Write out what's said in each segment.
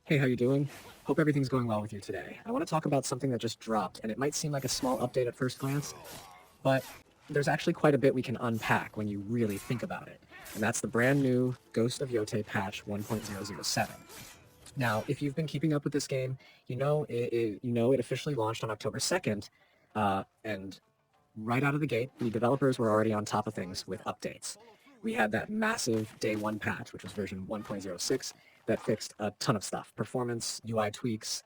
Hey, how you doing? Hope everything's going well with you today. I want to talk about something that just dropped, and it might seem like a small update at first glance, but there's actually quite a bit we can unpack when you really think about it. And that's the brand new Ghost of Yōtei patch 1.007. Now, if you've been keeping up with this game, you know it officially launched on October 2nd, and right out of the gate, the developers were already on top of things with updates. We had that massive day one patch, which was version 1.06, that fixed a ton of stuff: performance, UI tweaks,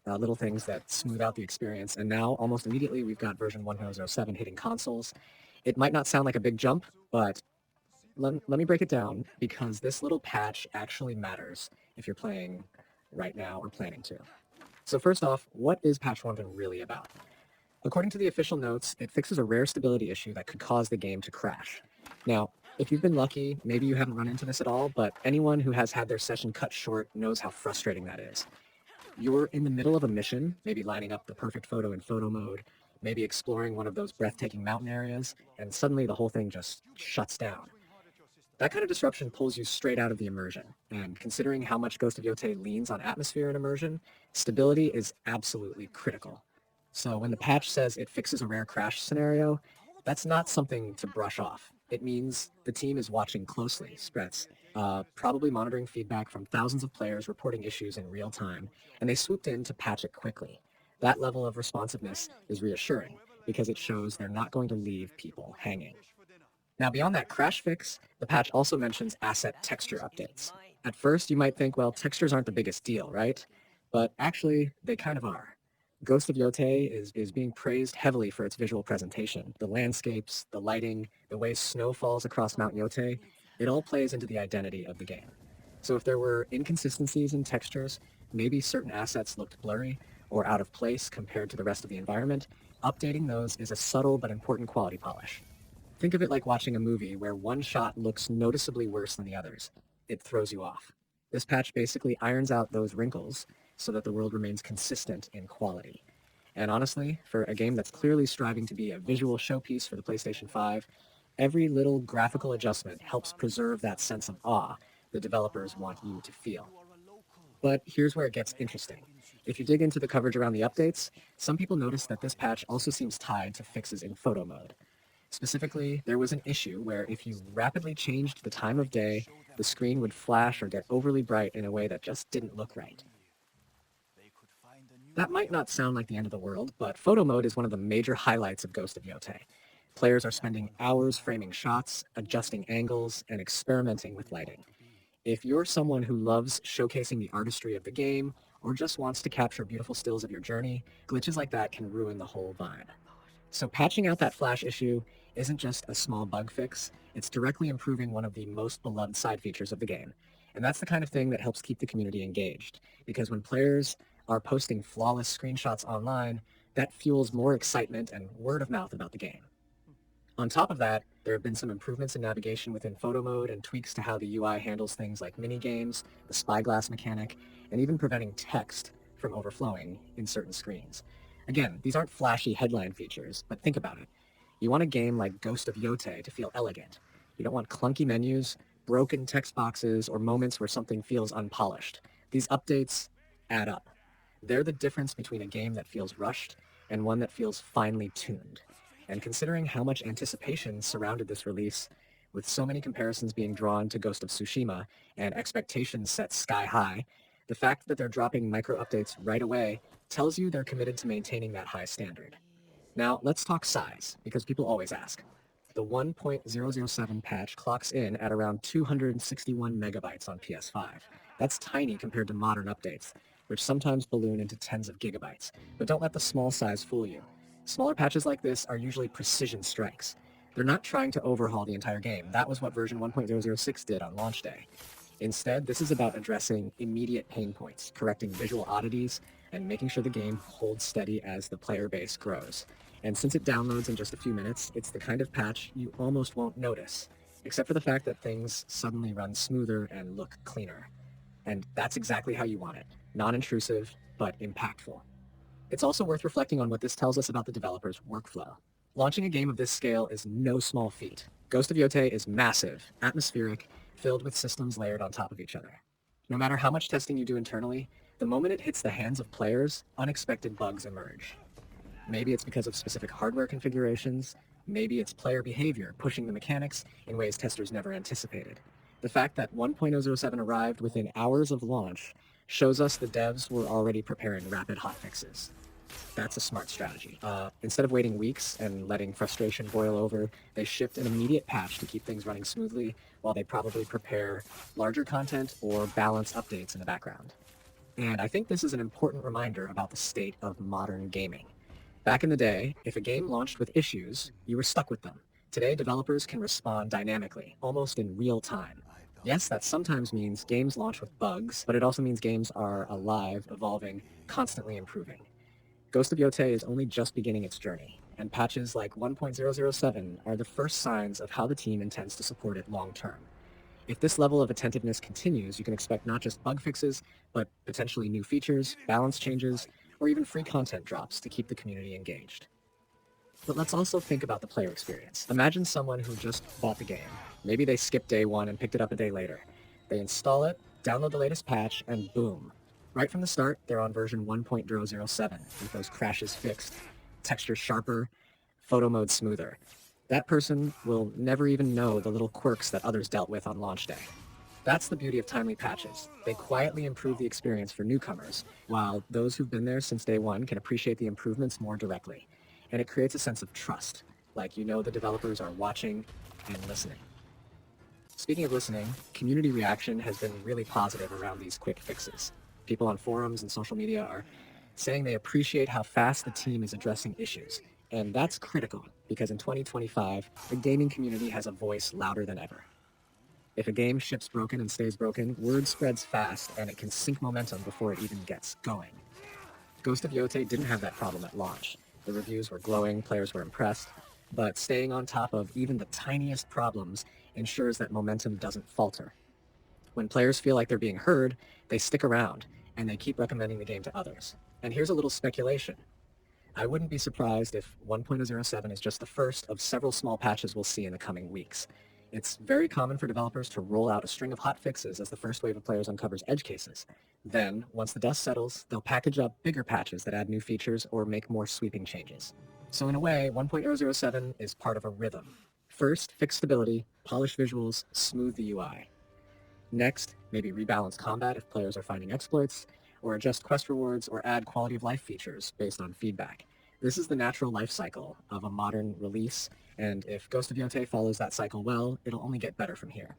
little things that smooth out the experience. And now, almost immediately, we've got version 1.07 hitting consoles. It might not sound like a big jump, but let me break it down because this little patch actually matters if you're playing right now or planning to. So first off, what is patch 1 really about? According to the official notes, it fixes a rare stability issue that could cause the game to crash. Now, if you've been lucky, maybe you haven't run into this at all, but anyone who has had their session cut short knows how frustrating that is. You're in the middle of a mission, maybe lining up the perfect photo in photo mode, maybe exploring one of those breathtaking mountain areas, and suddenly the whole thing just shuts down. That kind of disruption pulls you straight out of the immersion, and considering how much Ghost of Yotei leans on atmosphere and immersion, stability is absolutely critical. So when the patch says it fixes a rare crash scenario, that's not something to brush off. It means the team is watching closely, Sprets, probably monitoring feedback from thousands of players reporting issues in real time, and they swooped in to patch it quickly. That level of responsiveness is reassuring because it shows they're not going to leave people hanging. Now, beyond that crash fix, the patch also mentions asset texture updates. At first, you might think, well, textures aren't the biggest deal, right? But actually, they kind of are. Ghost of Yotei is being praised heavily for its visual presentation. The landscapes, the lighting, the way snow falls across Mount Yōtei, it all plays into the identity of the game. So if there were inconsistencies in textures, maybe certain assets looked blurry or out of place compared to the rest of the environment, updating those is a subtle but important quality polish. Think of it like watching a movie where one shot looks noticeably worse than the others. It throws you off. This patch basically irons out those wrinkles so that the world remains consistent in quality. And honestly, for a game that's clearly striving to be a visual showpiece for the PlayStation 5, every little graphical adjustment helps preserve that sense of awe the developers want you to feel. But here's where it gets interesting. If you dig into the coverage around the updates, some people notice that this patch also seems tied to fixes in photo mode. Specifically, there was an issue where if you rapidly changed the time of day, the screen would flash or get overly bright in a way that just didn't look right. That might not sound like the end of the world, but photo mode is one of the major highlights of Ghost of Yotei. Players are spending hours framing shots, adjusting angles, and experimenting with lighting. If you're someone who loves showcasing the artistry of the game, or just wants to capture beautiful stills of your journey, glitches like that can ruin the whole vibe. So patching out that flash issue isn't just a small bug fix, it's directly improving one of the most beloved side features of the game. And that's the kind of thing that helps keep the community engaged, because when players are posting flawless screenshots online, that fuels more excitement and word of mouth about the game. On top of that, there have been some improvements in navigation within photo mode and tweaks to how the UI handles things like mini-games, the spyglass mechanic, and even preventing text from overflowing in certain screens. Again, these aren't flashy headline features, but think about it. You want a game like Ghost of Yotei to feel elegant. You don't want clunky menus, broken text boxes, or moments where something feels unpolished. These updates add up. They're the difference between a game that feels rushed and one that feels finely tuned. And considering how much anticipation surrounded this release, with so many comparisons being drawn to Ghost of Tsushima and expectations set sky high, the fact that they're dropping micro updates right away tells you they're committed to maintaining that high standard. Now, let's talk size, because people always ask. The 1.007 patch clocks in at around 261 megabytes on PS5. That's tiny compared to modern updates, which sometimes balloon into tens of gigabytes. But don't let the small size fool you. Smaller patches like this are usually precision strikes. They're not trying to overhaul the entire game. That was what version 1.006 did on launch day. Instead, this is about addressing immediate pain points, correcting visual oddities, and making sure the game holds steady as the player base grows. And since it downloads in just a few minutes, it's the kind of patch you almost won't notice, except for the fact that things suddenly run smoother and look cleaner. And that's exactly how you want it. Non-intrusive, but impactful. It's also worth reflecting on what this tells us about the developer's workflow. Launching a game of this scale is no small feat. Ghost of Yotei is massive, atmospheric, filled with systems layered on top of each other. No matter how much testing you do internally, the moment it hits the hands of players, unexpected bugs emerge. Maybe it's because of specific hardware configurations, maybe it's player behavior pushing the mechanics in ways testers never anticipated. The fact that 1.007 arrived within hours of launch shows us the devs were already preparing rapid hotfixes. That's a smart strategy. Instead of waiting weeks and letting frustration boil over, they shipped an immediate patch to keep things running smoothly while they probably prepare larger content or balance updates in the background. And I think this is an important reminder about the state of modern gaming. Back in the day, if a game launched with issues, you were stuck with them. Today, developers can respond dynamically, almost in real time. Yes, that sometimes means games launch with bugs, but it also means games are alive, evolving, constantly improving. Ghost of Yōtei is only just beginning its journey, and patches like 1.007 are the first signs of how the team intends to support it long term. If this level of attentiveness continues, you can expect not just bug fixes, but potentially new features, balance changes, or even free content drops to keep the community engaged. But let's also think about the player experience. Imagine someone who just bought the game. Maybe they skipped day one and picked it up a day later. They install it, download the latest patch, and boom. Right from the start, they're on version 1.007 with those crashes fixed, textures sharper, photo mode smoother. That person will never even know the little quirks that others dealt with on launch day. That's the beauty of timely patches. They quietly improve the experience for newcomers, while those who've been there since day one can appreciate the improvements more directly. And it creates a sense of trust, like you know the developers are watching and listening. Speaking of listening, community reaction has been really positive around these quick fixes. People on forums and social media are saying they appreciate how fast the team is addressing issues. And that's critical, because in 2025, the gaming community has a voice louder than ever. If a game ships broken and stays broken, word spreads fast and it can sink momentum before it even gets going. Ghost of Yōtei didn't have that problem at launch. The reviews were glowing, players were impressed, but staying on top of even the tiniest problems ensures that momentum doesn't falter. When players feel like they're being heard, they stick around, and they keep recommending the game to others. And here's a little speculation. I wouldn't be surprised if 1.007 is just the first of several small patches we'll see in the coming weeks. It's very common for developers to roll out a string of hotfixes as the first wave of players uncovers edge cases. Then, once the dust settles, they'll package up bigger patches that add new features or make more sweeping changes. So in a way, 1.007 is part of a rhythm. First, fix stability, polish visuals, smooth the UI. Next, maybe rebalance combat if players are finding exploits, or adjust quest rewards or add quality of life features based on feedback. This is the natural life cycle of a modern release, and if Ghost of Yōtei follows that cycle well, it'll only get better from here.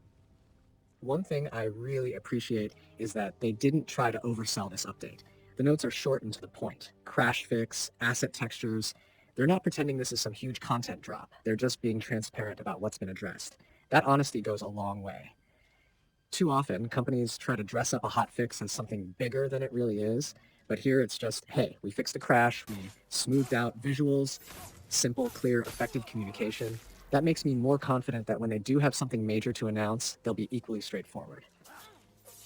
One thing I really appreciate is that they didn't try to oversell this update. The notes are short and to the point. Crash fix, asset textures. They're not pretending this is some huge content drop. They're just being transparent about what's been addressed. That honesty goes a long way. Too often, companies try to dress up a hotfix as something bigger than it really is, but here it's just, hey, we fixed a crash, we smoothed out visuals, simple, clear, effective communication. That makes me more confident that when they do have something major to announce, they'll be equally straightforward.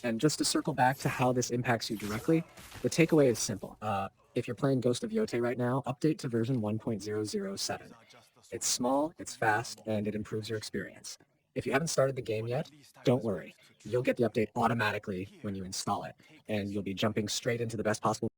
And just to circle back to how this impacts you directly, the takeaway is simple. If you're playing Ghost of Yōtei right now, update to version 1.007. It's small, it's fast, and it improves your experience. If you haven't started the game yet, don't worry. You'll get the update automatically when you install it, and you'll be jumping straight into the best possible